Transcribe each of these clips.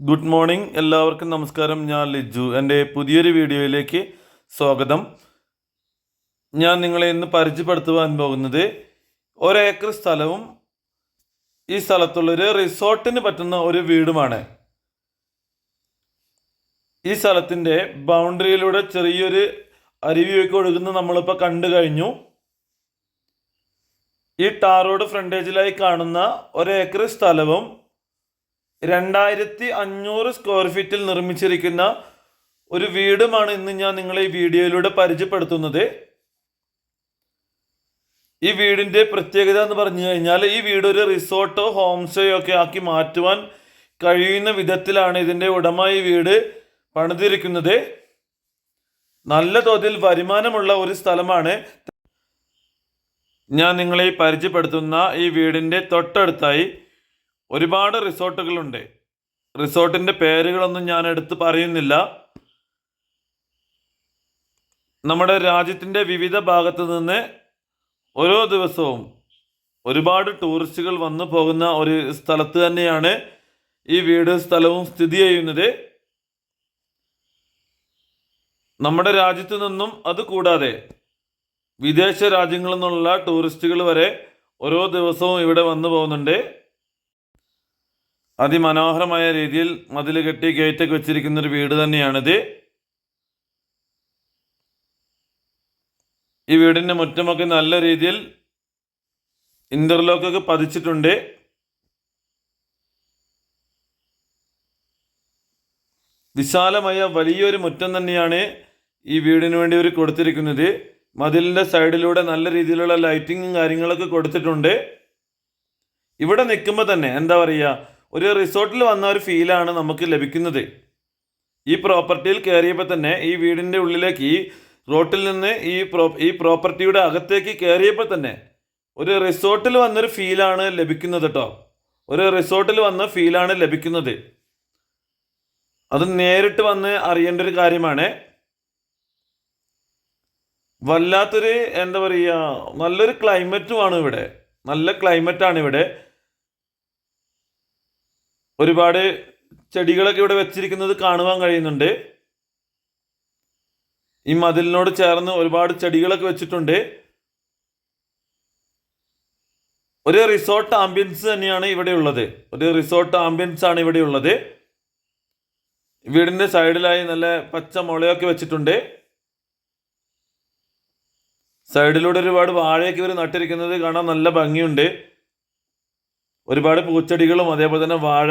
Good morning, എല്ലാവർക്കും നമസ്കാരം. ഞാൻ ലിജു. എൻ്റെ പുതിയൊരു വീഡിയോയിലേക്ക് സ്വാഗതം. ഞാൻ നിങ്ങളെ ഇന്ന് പരിചയപ്പെടുത്തുവാൻ പോകുന്നത് ഒരേക്കർ സ്ഥലവും ഈ സ്ഥലത്തുള്ളൊരു റിസോർട്ടിന് പറ്റുന്ന ഒരു വീടുമാണ്. ഈ സ്ഥലത്തിൻ്റെ ബൗണ്ടറിയിലൂടെ ചെറിയൊരു അരുവിയൊക്കെ ഒഴുകുന്ന നമ്മളിപ്പോൾ കണ്ടു കഴിഞ്ഞു. ഈ ടാർ റോഡ് ഫ്രണ്ടേജിലായി കാണുന്ന ഒരേക്കർ സ്ഥലവും 2500 സ്ക്വയർ ഫീറ്റിൽ നിർമ്മിച്ചിരിക്കുന്ന ഒരു വീടുമാണ് ഇന്ന് ഞാൻ നിങ്ങളെ ഈ വീഡിയോയിലൂടെ പരിചയപ്പെടുത്തുന്നത്. ഈ വീടിൻ്റെ പ്രത്യേകത എന്ന് പറഞ്ഞു കഴിഞ്ഞാൽ ഈ വീട് ഒരു റിസോർട്ടോ ഹോം സ്റ്റേയോ ഒക്കെ ആക്കി മാറ്റുവാൻ കഴിയുന്ന വിധത്തിലാണ് ഇതിൻ്റെ ഉടമ ഈ വീട് പണിതിരിക്കുന്നത്. നല്ല തോതിൽ വരുമാനമുള്ള ഒരു സ്ഥലമാണ്. ഞാൻ നിങ്ങളെ പരിചയപ്പെടുത്തുന്ന ഈ വീടിൻ്റെ തൊട്ടടുത്തായി ഒരുപാട് റിസോർട്ടുകളുണ്ട്. റിസോർട്ടിൻ്റെ പേരുകളൊന്നും ഞാൻ എടുത്ത് പറയുന്നില്ല. നമ്മുടെ രാജ്യത്തിൻ്റെ വിവിധ ഭാഗത്തു നിന്ന് ഓരോ ദിവസവും ഒരുപാട് ടൂറിസ്റ്റുകൾ വന്നു പോകുന്ന ഒരു സ്ഥലത്ത് തന്നെയാണ് ഈ വീട് സ്ഥലവും സ്ഥിതി ചെയ്യുന്നത്. നമ്മുടെ രാജ്യത്തു നിന്നും അതുകൂടാതെ വിദേശ രാജ്യങ്ങളിൽ നിന്നുള്ള ടൂറിസ്റ്റുകൾ വരെ ഓരോ ദിവസവും ഇവിടെ വന്നു പോകുന്നുണ്ട്. അതിമനോഹരമായ രീതിയിൽ മതിൽ കെട്ടി ഗേറ്റൊക്കെ വെച്ചിരിക്കുന്ന ഒരു വീട് തന്നെയാണിത്. ഈ വീടിൻ്റെ മുറ്റമൊക്കെ നല്ല രീതിയിൽ ഇന്റർലോക്കൊക്കെ പതിച്ചിട്ടുണ്ട്. വിശാലമായ വലിയൊരു മുറ്റം തന്നെയാണ് ഈ വീടിന് വേണ്ടി അവർ കൊടുത്തിരിക്കുന്നത്. മതിലിൻ്റെ സൈഡിലൂടെ നല്ല രീതിയിലുള്ള ലൈറ്റിങ്ങും കാര്യങ്ങളൊക്കെ കൊടുത്തിട്ടുണ്ട്. ഇവിടെ നിൽക്കുമ്പോൾ തന്നെ എന്താ പറയുക, ഒരു റിസോർട്ടിൽ വന്ന ഒരു ഫീലാണ് നമുക്ക് ലഭിക്കുന്നത്. ഈ പ്രോപ്പർട്ടിയിൽ കയറിയപ്പോൾ തന്നെ ഈ വീടിൻ്റെ ഉള്ളിലേക്ക് ഈ റോട്ടിൽ നിന്ന് ഈ പ്രോപ്പർട്ടിയുടെ അകത്തേക്ക് കയറിയപ്പോൾ തന്നെ ഒരു റിസോർട്ടിൽ വന്നൊരു ഫീലാണ് ലഭിക്കുന്നത് കേട്ടോ. ഒരു റിസോർട്ടിൽ വന്ന ഫീലാണ് ലഭിക്കുന്നത്. അത് നേരിട്ട് വന്ന് അറിയേണ്ട ഒരു കാര്യമാണ്. വല്ലാത്തൊരു എന്താ പറയുക, നല്ലൊരു ക്ലൈമറ്റുമാണ് ഇവിടെ. നല്ല ക്ലൈമറ്റാണ് ഇവിടെ. ഒരുപാട് ചെടികളൊക്കെ ഇവിടെ വെച്ചിരിക്കുന്നത് കാണുവാൻ കഴിയുന്നുണ്ട്. ഈ മതിലിനോട് ചേർന്ന് ഒരുപാട് ചെടികളൊക്കെ വെച്ചിട്ടുണ്ട്. ഒരു റിസോർട്ട് ആംബിയൻസ് തന്നെയാണ് ഇവിടെ ഉള്ളത്. ഒരു റിസോർട്ട് ആംബിയൻസ് ആണ് ഇവിടെ ഉള്ളത്. വീടിൻ്റെ സൈഡിലായി നല്ല പച്ച മുളയൊക്കെ വെച്ചിട്ടുണ്ട്. സൈഡിലൂടെ ഒരുപാട് വാഴയൊക്കെ ഇവർ നട്ടിരിക്കുന്നത് കാണാൻ നല്ല ഭംഗിയുണ്ട്. ഒരുപാട് പൂച്ചെടികളും അതേപോലെ തന്നെ വാഴ,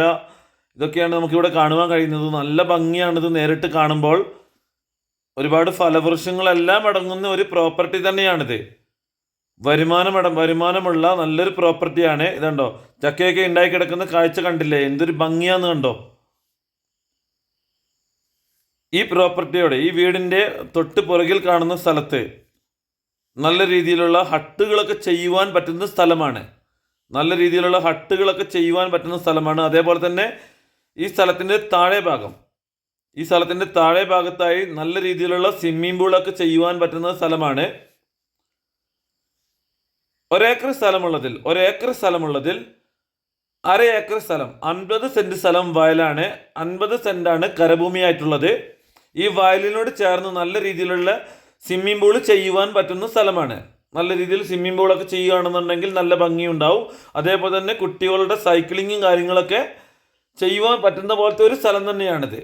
ഇതൊക്കെയാണ് നമുക്കിവിടെ കാണുവാൻ കഴിയുന്നത്. നല്ല ഭംഗിയാണിത് നേരിട്ട് കാണുമ്പോൾ. ഒരുപാട് ഫലവൃക്ഷങ്ങളെല്ലാം അടങ്ങുന്ന ഒരു പ്രോപ്പർട്ടി തന്നെയാണിത്. വരുമാനമുള്ള നല്ലൊരു പ്രോപ്പർട്ടിയാണ്. ഇതുണ്ടോ, ചക്കയൊക്കെ ഉണ്ടായി കിടക്കുന്ന കാഴ്ച കണ്ടില്ലേ, എന്തൊരു ഭംഗിയാന്ന് കണ്ടോ. ഈ പ്രോപ്പർട്ടിയോടെ ഈ വീടിൻ്റെ തൊട്ട് പുറകിൽ കാണുന്ന സ്ഥലത്ത് നല്ല രീതിയിലുള്ള ഹട്ടുകളൊക്കെ ചെയ്യുവാൻ പറ്റുന്ന സ്ഥലമാണ്. അതേപോലെ തന്നെ ഈ സ്ഥലത്തിൻ്റെ താഴെ ഭാഗത്തായി നല്ല രീതിയിലുള്ള സ്വിമ്മിംഗ് പൂളൊക്കെ ചെയ്യുവാൻ പറ്റുന്ന സ്ഥലമാണ്. ഒരേക്കർ സ്ഥലമുള്ളതിൽ അര ഏക്കർ സ്ഥലം, 50 സെന്റ് സ്ഥലം വയലാണ്. 50 സെന്റാണ് കരഭൂമിയായിട്ടുള്ളത്. ഈ വയലിനോട് ചേർന്ന് നല്ല രീതിയിലുള്ള സ്വിമ്മിംഗ് പൂൾ ചെയ്യുവാൻ പറ്റുന്ന സ്ഥലമാണ്. നല്ല രീതിയിൽ സ്വിമ്മിംഗ് പൂളൊക്കെ ചെയ്യുകയാണെന്നുണ്ടെങ്കിൽ നല്ല ഭംഗിയുണ്ടാവും. അതേപോലെ തന്നെ കുട്ടികളുടെ സൈക്ലിങ്ങും കാര്യങ്ങളൊക്കെ ചെയ്യുവാൻ പറ്റുന്ന പോലത്തെ ഒരു സ്ഥലം തന്നെയാണിത്.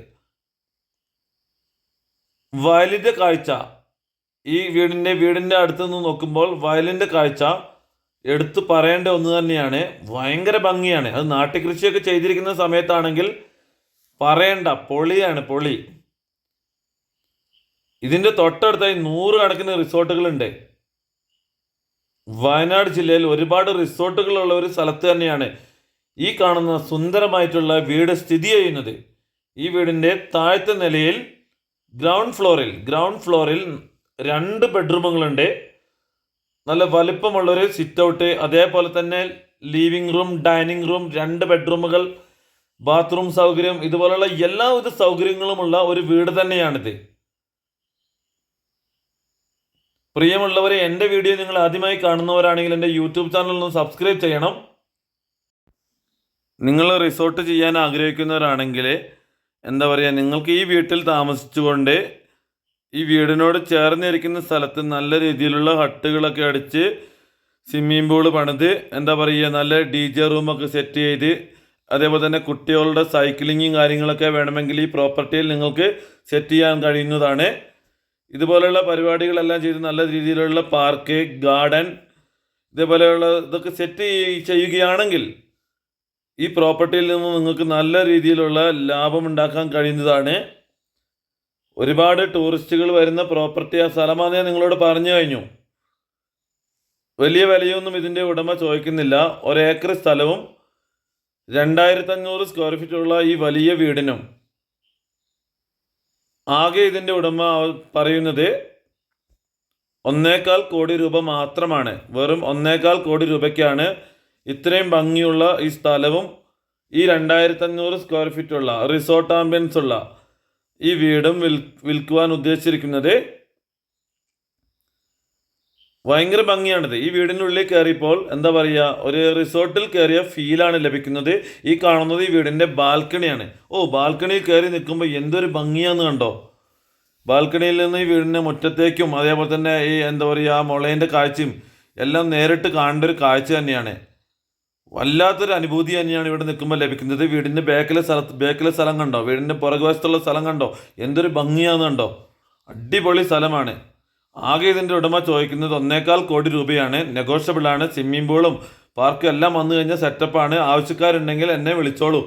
വയലിൻ്റെ കാഴ്ച, ഈ വീടിൻ്റെ അടുത്ത് നിന്ന് നോക്കുമ്പോൾ വയലിൻ്റെ കാഴ്ച എടുത്തു പറയേണ്ട ഒന്ന് തന്നെയാണ്. ഭയങ്കര ഭംഗിയാണ്. അത് നാട്ടുകൃഷിയൊക്കെ ചെയ്തിരിക്കുന്ന സമയത്താണെങ്കിൽ പറയണ്ട, പൊളി. ഇതിൻ്റെ തൊട്ടടുത്തായി 100 കണക്കിന് റിസോർട്ടുകളുണ്ട്. വയനാട് ജില്ലയിൽ ഒരുപാട് റിസോർട്ടുകളുള്ള ഒരു സ്ഥലത്ത് തന്നെയാണ് ഈ കാണുന്ന സുന്ദരമായിട്ടുള്ള വീട് സ്ഥിതി ചെയ്യുന്നത്. ഈ വീടിൻ്റെ താഴത്തെ നിലയിൽ ഗ്രൗണ്ട് ഫ്ലോറിൽ 2 ബെഡ്റൂമുകളുണ്ട്. നല്ല വലുപ്പമുള്ളൊരു സിറ്റ് ഔട്ട്, അതേപോലെ തന്നെ ലിവിംഗ് റൂം, ഡൈനിങ് റൂം, 2 ബെഡ്റൂമുകൾ, ബാത്റൂം സൗകര്യം, ഇതുപോലുള്ള എല്ലാവിധ സൗകര്യങ്ങളുമുള്ള ഒരു വീട് തന്നെയാണിത്. പ്രിയമുള്ളവരെ, എൻ്റെ വീഡിയോ നിങ്ങൾ ആദ്യമായി കാണുന്നവരാണെങ്കിൽ എൻ്റെ യൂട്യൂബ് ചാനൽ ഒന്ന് സബ്സ്ക്രൈബ് ചെയ്യണം. നിങ്ങൾ റിസോർട്ട് ചെയ്യാൻ ആഗ്രഹിക്കുന്നവരാണെങ്കിൽ എന്താ പറയുക, നിങ്ങൾക്ക് ഈ വീട്ടിൽ താമസിച്ചുകൊണ്ട് ഈ വീടിനോട് ചേർന്നിരിക്കുന്ന സ്ഥലത്ത് നല്ല രീതിയിലുള്ള ഹട്ടുകളൊക്കെ അടിച്ച് സ്വിമ്മിംഗ് പൂള് പണിത് എന്താ പറയുക, നല്ല DJ റൂമൊക്കെ സെറ്റ് ചെയ്ത് അതേപോലെ തന്നെ കുട്ടികളുടെ സൈക്ലിങ്ങും കാര്യങ്ങളൊക്കെ വേണമെങ്കിൽ ഈ പ്രോപ്പർട്ടിയിൽ നിങ്ങൾക്ക് സെറ്റ് ചെയ്യാൻ കഴിയുന്നതാണ്. ഇതുപോലെയുള്ള പരിപാടികളെല്ലാം ചെയ്ത് നല്ല രീതിയിലുള്ള പാർക്ക്, ഗാർഡൻ ഇതേപോലെയുള്ള ഇതൊക്കെ സെറ്റ് ചെയ്യുകയാണെങ്കിൽ ഈ പ്രോപ്പർട്ടിയിൽ നിന്ന് നിങ്ങൾക്ക് നല്ല രീതിയിലുള്ള ലാഭമുണ്ടാക്കാൻ കഴിയുന്നതാണ്. ഒരുപാട് ടൂറിസ്റ്റുകൾ വരുന്ന പ്രോപ്പർട്ടി ആ സ്ഥലമാണെന്ന് ഞാൻ നിങ്ങളോട് പറഞ്ഞു കഴിഞ്ഞു. വലിയ വിലയൊന്നും ഇതിൻ്റെ ഉടമ ചോദിക്കുന്നില്ല. 1 ഏക്കർ സ്ഥലവും 2500 സ്ക്വയർ ഫീറ്റുള്ള ഈ വലിയ വീടിനും ആകെ ഇതിൻ്റെ ഉടമ പറയുന്നത് 1.25 കോടി രൂപ മാത്രമാണ്. വെറും 1.25 കോടി രൂപയ്ക്കാണ് ഇത്രയും ഭംഗിയുള്ള ഈ സ്ഥലവും ഈ 2500 സ്ക്വയർ ഫീറ്റുള്ള റിസോർട്ട് ആംബിയൻസ് ഉള്ള ഈ വീടും വിൽക്കുവാൻ ഉദ്ദേശിച്ചിരിക്കുന്നത്. ഭയങ്കര ഭംഗിയാണിത്. ഈ വീടിൻ്റെ ഉള്ളിൽ കയറിയപ്പോൾ എന്താ പറയുക, ഒരു റിസോർട്ടിൽ കയറിയ ഫീലാണ് ലഭിക്കുന്നത്. ഈ കാണുന്നത് ഈ വീടിൻ്റെ ബാൽക്കണിയാണ്. ബാൽക്കണിയിൽ കയറി നിൽക്കുമ്പോൾ എന്തൊരു ഭംഗിയാന്ന് കണ്ടോ. ബാൽക്കണിയിൽ നിന്ന് ഈ വീടിൻ്റെ മുറ്റത്തേക്കും അതേപോലെ തന്നെ ഈ എന്താ പറയുക ആ മുളേൻ്റെ കാഴ്ചയും എല്ലാം നേരിട്ട് കാണേണ്ട ഒരു കാഴ്ച തന്നെയാണ്. വല്ലാത്തൊരു അനുഭൂതി തന്നെയാണ് ഇവിടെ നിൽക്കുമ്പോൾ ലഭിക്കുന്നത്. വീടിൻ്റെ ബേക്കിലെ സ്ഥലം കണ്ടോ, വീടിൻ്റെ പുറകുവശത്തുള്ള സ്ഥലം കണ്ടോ, എന്തൊരു ഭംഗിയാന്ന് കണ്ടോ. അടിപൊളി സ്ഥലമാണ്. ആകെ ഇതിൻ്റെ ഉടമ ചോദിക്കുന്നത് 1.25 കോടി രൂപയാണ്. നെഗോഷ്യബിൾ ആണ്. സ്വിമ്മിംഗ് പൂളും പാർക്കും എല്ലാം വന്നു കഴിഞ്ഞാൽ സെറ്റപ്പാണ്. ആവശ്യക്കാരുണ്ടെങ്കിൽ എന്നെ വിളിച്ചോളൂ.